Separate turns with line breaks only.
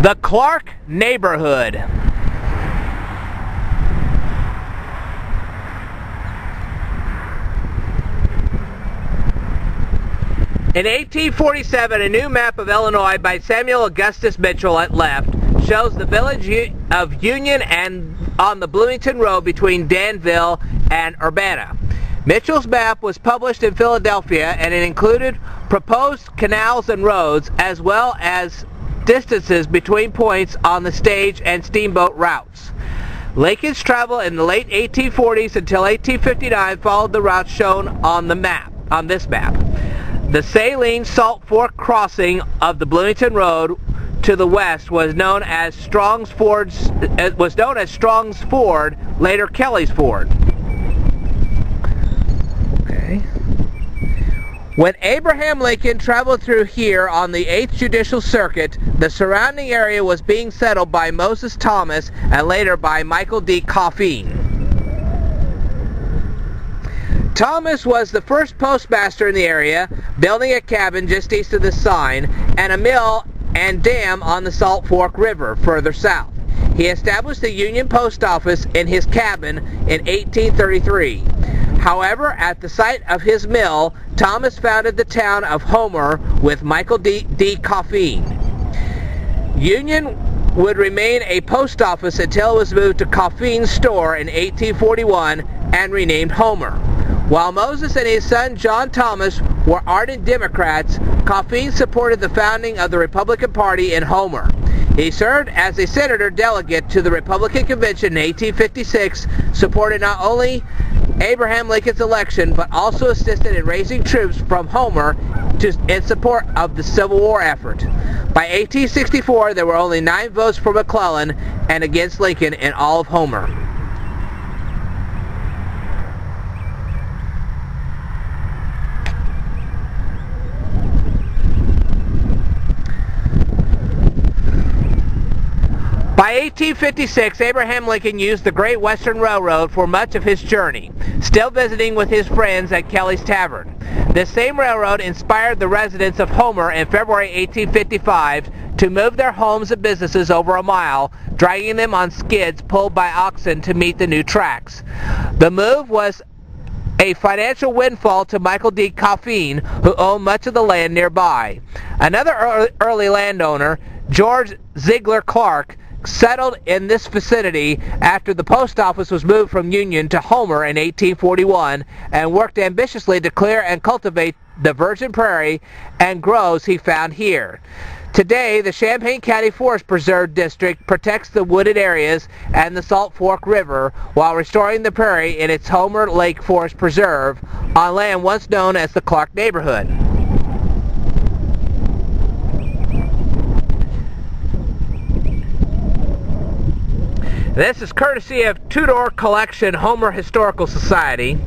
The Clark neighborhood. In 1847, a new map of Illinois by Samuel Augustus Mitchell at left shows the village of Union and on the Bloomington Road between Danville and Urbana. Mitchell's map was published in Philadelphia, and it included proposed canals and roads as well as distances between points on the stage and steamboat routes. Lincoln's travel in the late 1840s until 1859 followed the route shown on this map. The Saline Salt Fork crossing of the Bloomington Road to the west was known as Strong's Ford, later Kelly's Ford. Okay. When Abraham Lincoln traveled through here on the 8th Judicial Circuit, the surrounding area was being settled by Moses Thomas and later by Michael D. Coffeen. Thomas was the first postmaster in the area, building a cabin just east of the sign, and a mill and dam on the Salt Fork River further south. He established the Union Post Office in his cabin in 1833. However, at the site of his mill, Thomas founded the town of Homer with Michael D. Coffeen. Union would remain a post office until it was moved to Coffeen's store in 1841 and renamed Homer. While Moses and his son John Thomas were ardent Democrats, Coffeen supported the founding of the Republican Party in Homer. He served as a senator delegate to the Republican Convention in 1856, supported not only Abraham Lincoln's election, but also assisted in raising troops from Homer in support of the Civil War effort. By 1864, there were only 9 votes for McClellan and against Lincoln in all of Homer. By 1856, Abraham Lincoln used the Great Western Railroad for much of his journey, still visiting with his friends at Kelly's Tavern. This same railroad inspired the residents of Homer in February 1855 to move their homes and businesses over a mile, dragging them on skids pulled by oxen to meet the new tracks. The move was a financial windfall to Michael D. Coffeen, who owned much of the land nearby. Another early landowner, George Ziegler Clark, settled in this vicinity after the post office was moved from Union to Homer in 1841 and worked ambitiously to clear and cultivate the virgin prairie and groves he found here. Today, the Champaign County Forest Preserve District protects the wooded areas and the Salt Fork River while restoring the prairie in its Homer Lake Forest Preserve on land once known as the Clark neighborhood. This is courtesy of Tudor Collection Homer Historical Society.